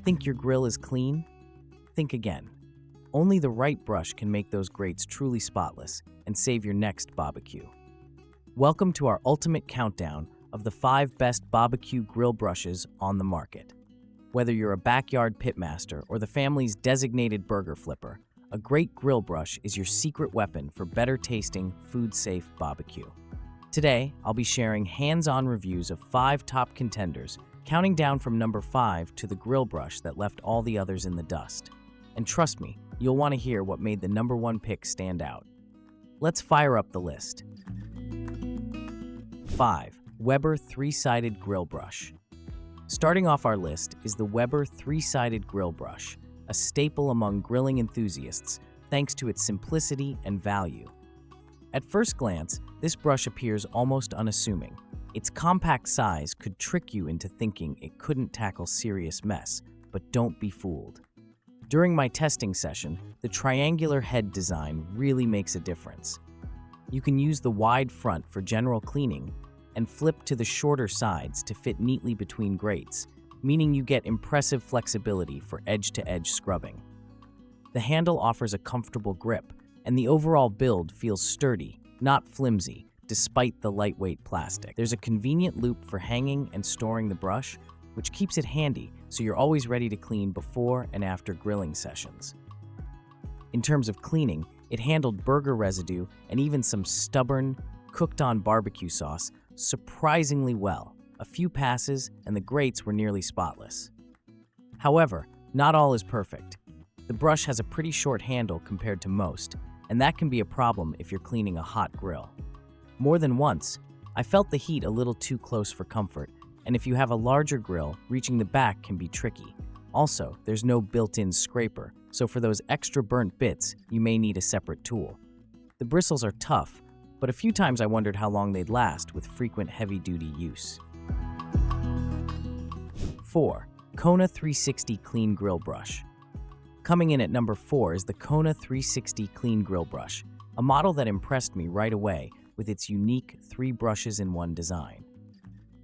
Think your grill is clean? Think again. Only the right brush can make those grates truly spotless and save your next barbecue. Welcome to our ultimate countdown of the 5 best barbecue grill brushes on the market. Whether you're a backyard pitmaster or the family's designated burger flipper, a great grill brush is your secret weapon for better tasting, food-safe barbecue. Today, I'll be sharing hands-on reviews of 5 top contenders, counting down from number 5 to the grill brush that left all the others in the dust. And trust me, you'll want to hear what made the number 1 pick stand out. Let's fire up the list. 5. Weber 3-Sided Grill Brush. Starting off our list is the Weber 3-Sided Grill Brush, a staple among grilling enthusiasts thanks to its simplicity and value. At first glance, this brush appears almost unassuming. Its compact size could trick you into thinking it couldn't tackle serious mess, but don't be fooled. During my testing session, the triangular head design really makes a difference. You can use the wide front for general cleaning and flip to the shorter sides to fit neatly between grates, meaning you get impressive flexibility for edge-to-edge scrubbing. The handle offers a comfortable grip, and the overall build feels sturdy, not flimsy, despite the lightweight plastic. There's a convenient loop for hanging and storing the brush, which keeps it handy so you're always ready to clean before and after grilling sessions. In terms of cleaning, it handled burger residue and even some stubborn, cooked-on barbecue sauce surprisingly well. A few passes and the grates were nearly spotless. However, not all is perfect. The brush has a pretty short handle compared to most, and that can be a problem if you're cleaning a hot grill. More than once, I felt the heat a little too close for comfort, and if you have a larger grill, reaching the back can be tricky. Also, there's no built-in scraper, so for those extra burnt bits, you may need a separate tool. The bristles are tough, but a few times I wondered how long they'd last with frequent heavy-duty use. 4. Kona 360 Clean Grill Brush. Coming in at number 4 is the Kona 360 Clean Grill Brush, a model that impressed me right away with its unique 3 brushes in one design.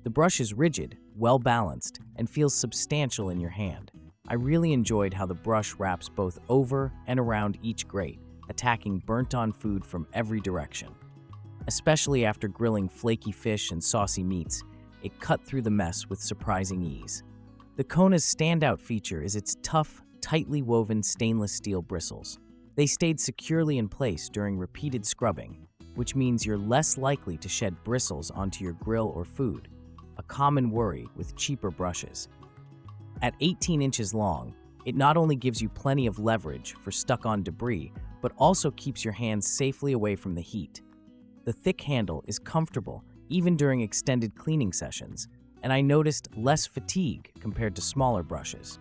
The brush is rigid, well-balanced, and feels substantial in your hand. I really enjoyed how the brush wraps both over and around each grate, attacking burnt-on food from every direction. Especially after grilling flaky fish and saucy meats, it cut through the mess with surprising ease. The Kona's standout feature is its tough, tightly woven stainless steel bristles. They stayed securely in place during repeated scrubbing, which means you're less likely to shed bristles onto your grill or food, a common worry with cheaper brushes. At 18 inches long, it not only gives you plenty of leverage for stuck-on debris, but also keeps your hands safely away from the heat. The thick handle is comfortable even during extended cleaning sessions, and I noticed less fatigue compared to smaller brushes.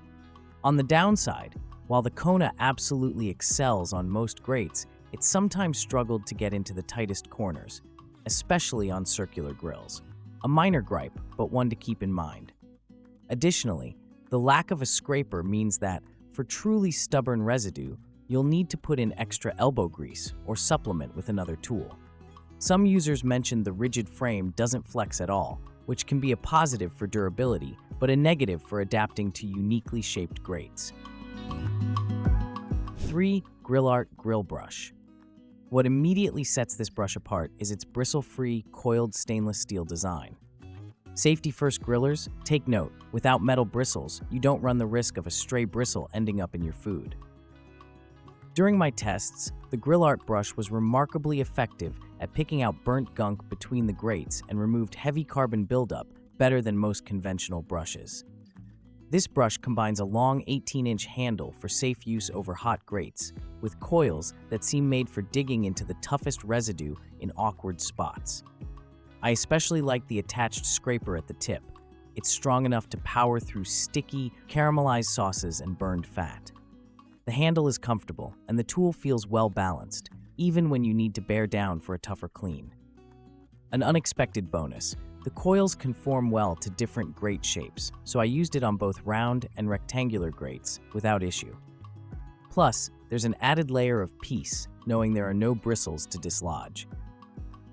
On the downside, while the Kona absolutely excels on most grates, it sometimes struggled to get into the tightest corners, especially on circular grills. A minor gripe, but one to keep in mind. Additionally, the lack of a scraper means that, for truly stubborn residue, you'll need to put in extra elbow grease or supplement with another tool. Some users mentioned the rigid frame doesn't flex at all, which can be a positive for durability, but a negative for adapting to uniquely shaped grates. 3. GRILLART Grill Brush. What immediately sets this brush apart is its bristle-free, coiled stainless steel design. Safety-first grillers, take note, without metal bristles, you don't run the risk of a stray bristle ending up in your food. During my tests, the GRILLART brush was remarkably effective at picking out burnt gunk between the grates and removed heavy carbon buildup better than most conventional brushes. This brush combines a long 18-inch handle for safe use over hot grates, with coils that seem made for digging into the toughest residue in awkward spots. I especially like the attached scraper at the tip. It's strong enough to power through sticky, caramelized sauces and burned fat. The handle is comfortable, and the tool feels well-balanced, even when you need to bear down for a tougher clean. An unexpected bonus: the coils conform well to different grate shapes, so I used it on both round and rectangular grates without issue. Plus, there's an added layer of peace, knowing there are no bristles to dislodge.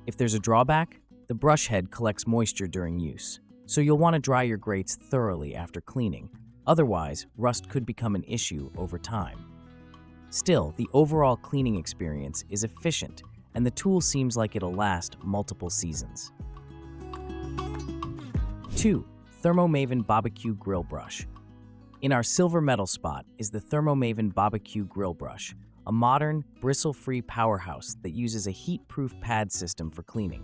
If there's a drawback, the brush head collects moisture during use, so you'll want to dry your grates thoroughly after cleaning, Otherwise, rust could become an issue over time. Still, the overall cleaning experience is efficient, and the tool seems like it'll last multiple seasons. 2. ThermoMaven BBQ Grill Brush. In our silver medal spot is the ThermoMaven BBQ Grill Brush, a modern, bristle-free powerhouse that uses a heat-proof pad system for cleaning.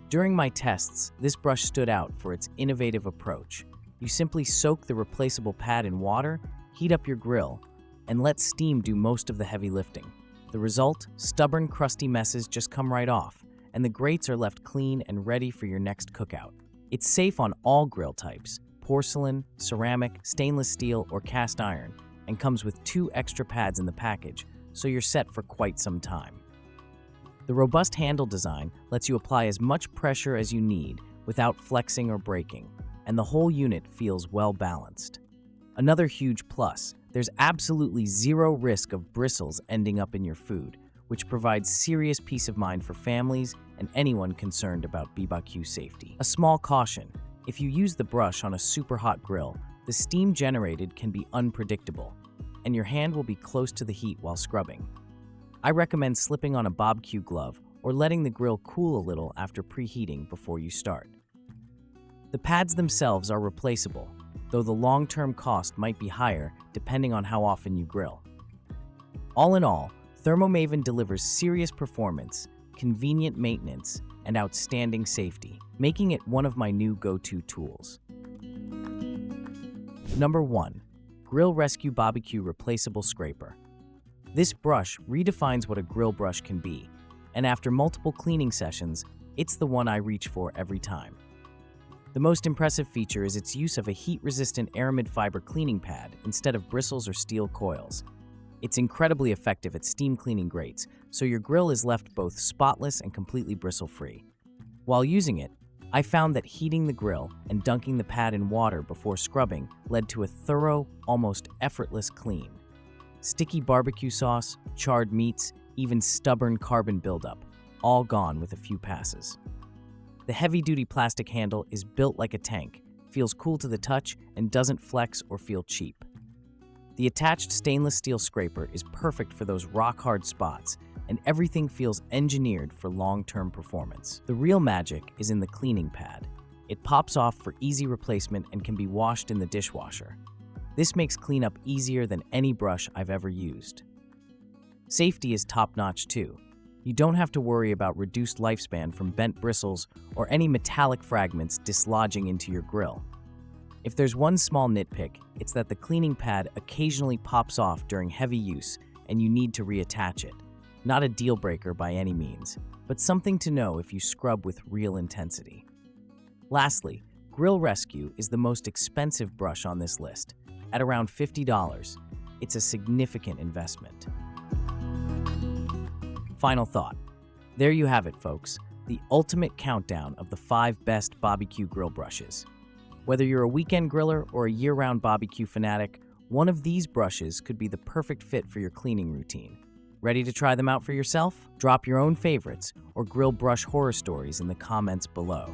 During my tests, this brush stood out for its innovative approach. You simply soak the replaceable pad in water, heat up your grill, and let steam do most of the heavy lifting. The result? Stubborn, crusty messes just come right off, and the grates are left clean and ready for your next cookout. It's safe on all grill types: porcelain, ceramic, stainless steel, or cast iron, and comes with 2 extra pads in the package, so you're set for quite some time. The robust handle design lets you apply as much pressure as you need without flexing or breaking, and the whole unit feels well balanced. Another huge plus, there's absolutely zero risk of bristles ending up in your food, which provides serious peace of mind for families and anyone concerned about BBQ safety. A small caution: if you use the brush on a super hot grill, the steam generated can be unpredictable, and your hand will be close to the heat while scrubbing. I recommend slipping on a BBQ glove or letting the grill cool a little after preheating before you start. The pads themselves are replaceable, though the long-term cost might be higher depending on how often you grill. All in all, ThermoMaven delivers serious performance, convenient maintenance, and outstanding safety, making it one of my new go-to tools. Number 1. Grill Rescue BBQ Replaceable Scraper. This brush redefines what a grill brush can be, and after multiple cleaning sessions, it's the one I reach for every time. The most impressive feature is its use of a heat-resistant aramid fiber cleaning pad instead of bristles or steel coils. It's incredibly effective at steam cleaning grates, so your grill is left both spotless and completely bristle-free. While using it, I found that heating the grill and dunking the pad in water before scrubbing led to a thorough, almost effortless clean. Sticky barbecue sauce, charred meats, even stubborn carbon buildup, all gone with a few passes. The heavy-duty plastic handle is built like a tank, feels cool to the touch, and doesn't flex or feel cheap. The attached stainless steel scraper is perfect for those rock-hard spots, and everything feels engineered for long-term performance. The real magic is in the cleaning pad. It pops off for easy replacement and can be washed in the dishwasher. This makes cleanup easier than any brush I've ever used. Safety is top-notch too. You don't have to worry about reduced lifespan from bent bristles or any metallic fragments dislodging into your grill. If there's one small nitpick, it's that the cleaning pad occasionally pops off during heavy use and you need to reattach it. Not a deal breaker by any means, but something to know if you scrub with real intensity. Lastly, Grill Rescue is the most expensive brush on this list. At around $50, it's a significant investment. Final thought. There you have it, folks, the ultimate countdown of the 5 best BBQ grill brushes. Whether you're a weekend griller or a year-round BBQ fanatic, one of these brushes could be the perfect fit for your cleaning routine. Ready to try them out for yourself? Drop your own favorites or grill brush horror stories in the comments below.